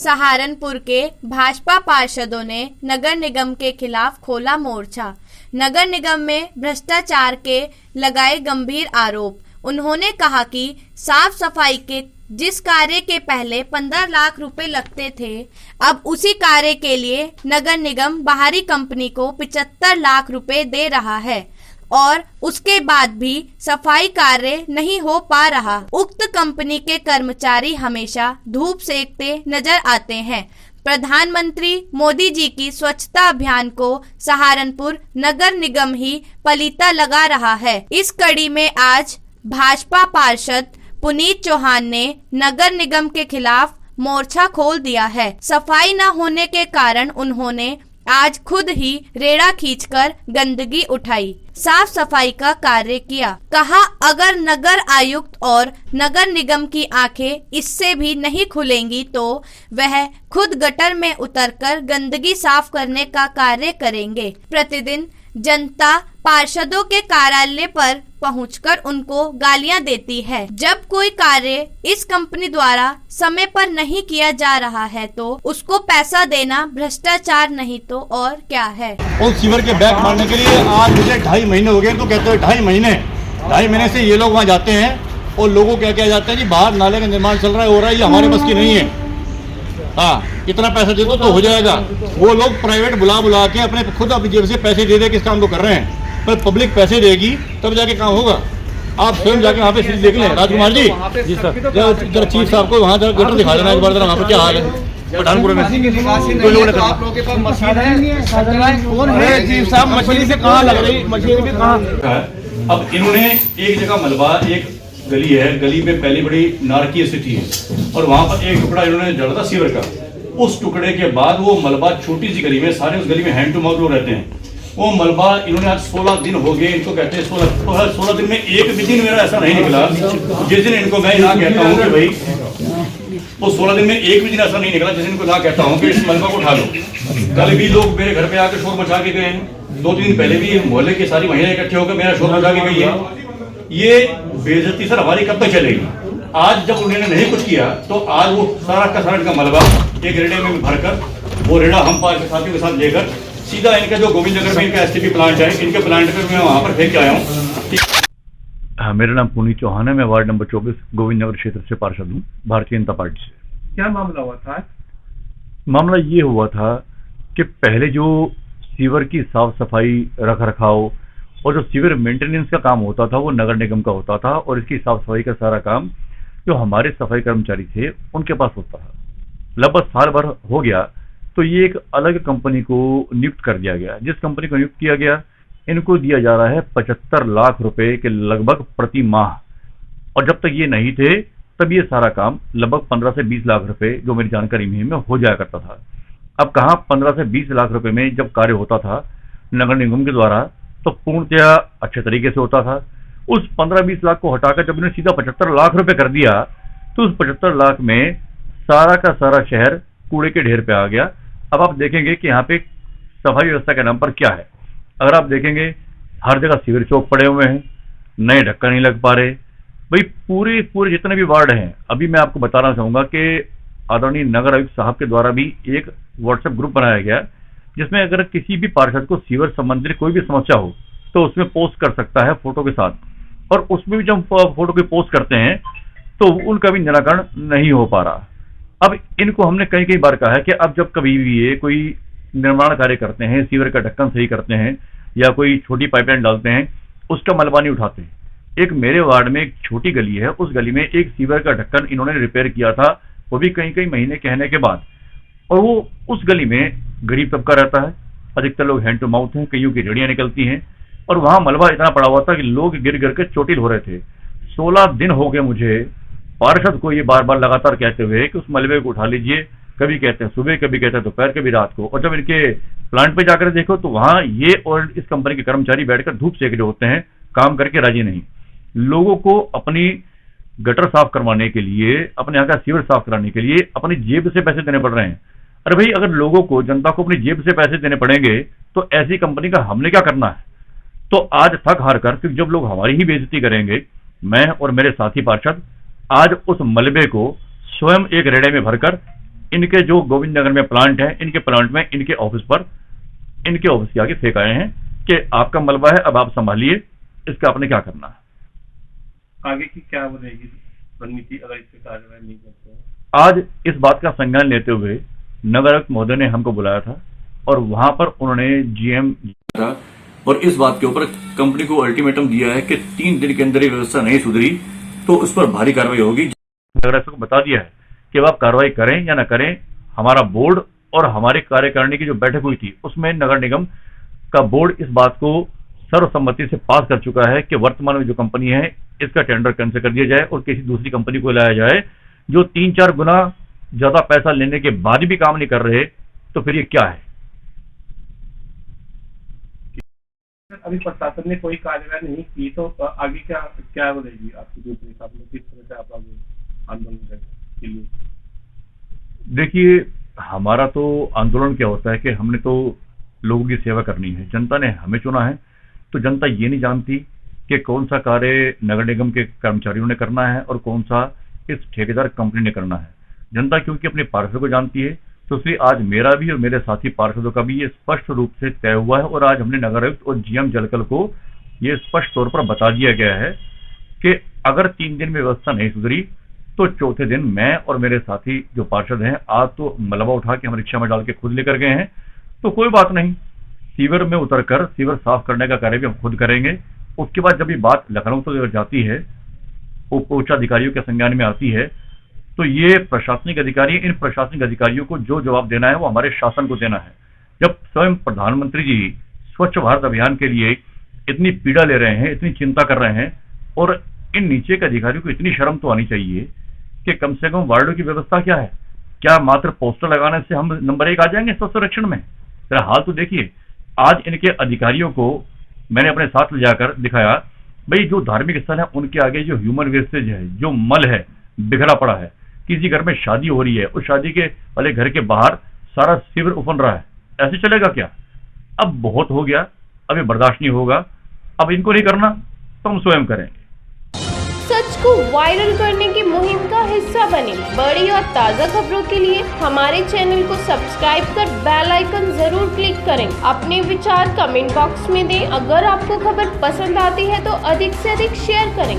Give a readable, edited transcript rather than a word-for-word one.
सहारनपुर के भाजपा पार्षदों ने नगर निगम के खिलाफ खोला मोर्चा। नगर निगम में भ्रष्टाचार के लगाए गंभीर आरोप। उन्होंने कहा कि साफ सफाई के जिस कार्य के पहले 15 लाख रुपए लगते थे, अब उसी कार्य के लिए नगर निगम बाहरी कंपनी को 75 लाख रुपए दे रहा है और उसके बाद भी सफाई कार्य नहीं हो पा रहा। उक्त कंपनी के कर्मचारी हमेशा धूप सेकते नजर आते हैं। प्रधानमंत्री मोदी जी की स्वच्छता अभियान को सहारनपुर नगर निगम ही पलीता लगा रहा है। इस कड़ी में आज भाजपा पार्षद पुनीत चौहान ने नगर निगम के खिलाफ मोर्चा खोल दिया है। सफाई न होने के कारण उन्होंने आज खुद ही रेड़ा खींचकर गंदगी उठाई, साफ सफाई का कार्य किया। कहा अगर नगर आयुक्त और नगर निगम की आंखें इससे भी नहीं खुलेंगी तो वह खुद गटर में उतरकर गंदगी साफ करने का कार्य करेंगे। प्रतिदिन जनता पार्षदों के कार्यालय पर पहुंचकर उनको गालियां देती है। जब कोई कार्य इस कंपनी द्वारा समय पर नहीं किया जा रहा है तो उसको पैसा देना भ्रष्टाचार नहीं तो और क्या है। और सीवर के बैग मारने के लिए आज मुझे 2.5 महीने हो गए, तो कहते हैं 2.5 महीने से ये लोग वहाँ जाते हैं और लोगों क्या क्या जाते हैं जी, बाहर नाले का निर्माण चल रहा है, हो रहा है, ये हमारे बस की नहीं है। हाँ, इतना पैसा दे दो तो हो जाएगा। वो लोग प्राइवेट बुला के अपने खुद अपनी जेब से पैसे दे किस काम को कर रहे हैं, पर पब्लिक पैसे देगी तब जाके काम होगा। आप स्वयं जाके वहाँ पे स्थिति देख लें। राजकुमार जी सर, जरा चीफ साहब को वहाँ जरा गटर दिखा देना एक बार, जरा वहाँ पे क्या हाल है पठानपुर में। चीफ साहब मछली से कहाँ लग रही, मछली भी कहाँ। अब इन्होंने एक जगह मलबा, एक गली है, गली में पहली बड़ी नारकीय स्थिति है और वहाँ पर एक टुकड़ा इन्होंने जड़ा था सीवर का। उस टुकड़े के बाद वो मलबा छोटी सी गली में, सारे उस गली में हैंड टू माउथ लोग रहते हैं, वो मलबा इन्होंने आज 16 दिन हो गए, इनको कहते हैं 16 दिन में एक भी दिन मेरा ऐसा नहीं निकला जिस दिन इनको मैं यहाँ कहता हूँ कि भाई वो 16 दिन में एक भी दिन ऐसा नहीं निकला जिस दिन इनको यहाँ कहता हूँ कि इस मलबा को उठा लो। कल भी लोग मेरे घर पे आकर शोर मचा के गए हैं, 2-3 दिन पहले भी मोहल्ले की सारी महिलाएं इकट्ठे होकर मेरा शोर मचा के गई है। ये बेइज्जती सर हमारी कब तक चलेगी। आज जब उन्होंने नहीं कुछ किया तो आज वो सारा का सारा का मलबा एक रेड़े में भरकर वो रेड़ा हम पार्क के साथियों के साथ लेकर सीधा इनका जो गोविंद नगर में इनका एसटीपी प्लांट है, इनके प्लांट पे मैं वहाँ पर फेंक के आया हूँ। मेरा नाम पुनीत चौहान है, मैं वार्ड नंबर 24 गोविंद नगर क्षेत्र से पार्षद हूँ, भारतीय जनता पार्टी से। क्या मामला हुआ था? मामला ये हुआ था कि पहले जो सीवर की साफ सफाई रख रखाव और जो सीवर मेंटेनेंस का काम होता था वो नगर निगम का होता था और इसकी साफ सफाई का सारा काम जो हमारे सफाई कर्मचारी थे उनके पास होता था। लगभग साल भर हो गया तो ये एक अलग कंपनी को नियुक्त कर दिया गया। जिस कंपनी को नियुक्त किया गया इनको दिया जा रहा है 75 लाख रुपए के लगभग प्रति माह, और जब तक ये नहीं थे तब ये सारा काम लगभग 15 से 20 लाख रुपए जो मेरी जानकारी में हो जाया करता था। अब कहाँ 15 से 20 लाख रुपए में जब कार्य होता था नगर निगम के द्वारा तो पूर्णतया अच्छे तरीके से होता था। उस 15-20 लाख को हटाकर जब इन्होंने सीधा 75 लाख रुपए कर दिया तो उस 75 लाख में सारा का सारा शहर कूड़े के ढेर पे आ गया। अब आप देखेंगे कि यहाँ पे सफाई व्यवस्था के नाम पर क्या है। अगर आप देखेंगे हर जगह सीवर चौक पड़े हुए हैं, नए ढक्कन नहीं लग पा रहे। भाई पूरे जितने भी वार्ड हैं, अभी मैं आपको बताना चाहूंगा कि आदरणीय नगर आयुक्त साहब के द्वारा भी एक व्हाट्सएप ग्रुप बनाया गया जिसमें अगर किसी भी पार्षद को सीवर संबंधित कोई भी समस्या हो तो उसमें पोस्ट कर सकता है फोटो के साथ, और उसमें भी जब फोटो की पोस्ट करते हैं तो उनका भी निराकरण नहीं हो पा रहा। अब इनको हमने कई बार कहा है कि अब जब कभी भी ये कोई निर्माण कार्य करते हैं, सीवर का ढक्कन सही करते हैं या कोई छोटी पाइपलाइन डालते हैं, उसका मलबा नहीं उठाते। एक मेरे वार्ड में एक छोटी गली है, उस गली में एक सीवर का ढक्कन इन्होंने रिपेयर किया था, वो भी कई महीने कहने के बाद, और वो उस गली में गरीब तबका रहता है, अधिकतर लोग हैंड टू माउथ हैं, कईयों की रेड़ियां निकलती हैं, और वहां मलबा इतना पड़ा हुआ था कि लोग गिर के चोटिल हो रहे थे। 16 दिन हो गए मुझे पार्षद को ये बार बार लगातार कहते हुए कि उस मलबे को उठा लीजिए, कभी कहते हैं सुबह, कभी कहते हैं दोपहर, कभी रात को, और जब इनके प्लांट पे जाकर देखो तो वहां ये और इस कंपनी के कर्मचारी बैठकर धूप सेक रहे होते हैं, काम करके राजी नहीं। लोगों को अपनी गटर साफ करवाने के लिए, अपने यहाँ का सीवर साफ कराने के लिए अपनी जेब से पैसे देने पड़ रहे हैं। अरे भाई, अगर लोगों को, जनता को अपनी जेब से पैसे देने पड़ेंगे तो ऐसी कंपनी का हमने क्या करना है। तो आज थक हार कर, क्योंकि जब लोग हमारी ही बेइज्जती करेंगे, मैं और मेरे साथी पार्षद आज उस मलबे को स्वयं एक रेड़े में भरकर इनके जो गोविंद नगर में प्लांट है, इनके प्लांट में इनके ऑफिस के आगे फेंक आए हैं कि आपका मलबा है, अब आप संभालिए, इसका आपने क्या करना है। आगे की क्या रहेगी रणनीति अगर इस पे कार्रवाई नहीं करते हैं? आज इस बात का संज्ञान लेते हुए नगर आयुक्त महोदय ने हमको बुलाया था और वहां पर उन्होंने जीएम था और इस बात के ऊपर कंपनी को अल्टीमेटम दिया है कि 3 दिन के अंदर ये व्यवस्था नहीं सुधरी तो उस पर भारी कार्रवाई होगी। नगर आयुक्त को बता दिया है कि अब आप कार्रवाई करें या ना करें, हमारा बोर्ड और हमारे कार्यकारिणी की जो बैठक हुई थी उसमें नगर निगम का बोर्ड इस बात को सर्वसम्मति से पास कर चुका है कि वर्तमान में जो कंपनी है इसका टेंडर कैंसिल कर दिया जाए और किसी दूसरी कंपनी को लाया जाए जो 3-4 गुना ज्यादा पैसा लेने के बाद भी काम नहीं कर रहे। तो फिर ये क्या है? अभी प्रशासन ने कोई कार्रवाई नहीं की तो आगे क्या रहेगी आपकी दूसरे हिसाब में, किस तरह से आप आगे आंदोलन के लिए? देखिए, हमारा तो आंदोलन क्या होता है कि हमने तो लोगों की सेवा करनी है, जनता ने हमें चुना है, तो जनता ये नहीं जानती कि कौन सा कार्य नगर निगम के कर्मचारियों ने करना है और कौन सा इस ठेकेदार कंपनी ने करना है। जनता क्योंकि अपने पार्षद को जानती है, तो इसलिए आज मेरा भी और मेरे साथी पार्षदों का भी ये स्पष्ट रूप से तय हुआ है और आज हमने नगर आयुक्त और जीएम जलकल को ये स्पष्ट तौर पर बता दिया गया है कि अगर 3 दिन में व्यवस्था नहीं सुधरी तो चौथे दिन मैं और मेरे साथी जो पार्षद हैं आज तो मलबा उठा के हम रिक्शा में डाल के खुद लेकर गए हैं, तो कोई बात नहीं, सीवर में उतरकर सीवर साफ करने का कार्य भी हम खुद करेंगे। उसके बाद जब ये बात लखनऊ तक जाती है, उच्च अधिकारियों के संज्ञान में आती है, तो ये प्रशासनिक अधिकारी, इन प्रशासनिक अधिकारियों को जो जवाब देना है वो हमारे शासन को देना है। जब स्वयं प्रधानमंत्री जी स्वच्छ भारत अभियान के लिए इतनी पीड़ा ले रहे हैं, इतनी चिंता कर रहे हैं, और इन नीचे के अधिकारियों को इतनी शर्म तो आनी चाहिए कि कम से कम वार्डों की व्यवस्था क्या है। क्या मात्र पोस्टर लगाने से हम नंबर 1 आ जाएंगे स्वच्छ सर्वेक्षण में? जरा हाल तो देखिए। आज इनके अधिकारियों को मैंने अपने साथ ले जाकर दिखाया, भाई जो धार्मिक स्थल है उनके आगे जो ह्यूमन वेस्टेज है, जो मल है बिखरा पड़ा है, किसी घर में शादी हो रही है, उस शादी के वाले घर के बाहर सारा सीवर उफन रहा है, ऐसे चलेगा क्या? अब बहुत हो गया, अब ये बर्दाश्त नहीं होगा। अब इनको नहीं करना तो हम स्वयं करेंगे। सच को वायरल करने की मुहिम का हिस्सा बने बड़ी और ताज़ा खबरों के लिए हमारे चैनल को सब्सक्राइब कर बेल आइकन जरूर क्लिक करें। अपने विचार कमेंट बॉक्स में दें। अगर आपको खबर पसंद आती है तो अधिक से अधिक शेयर करें।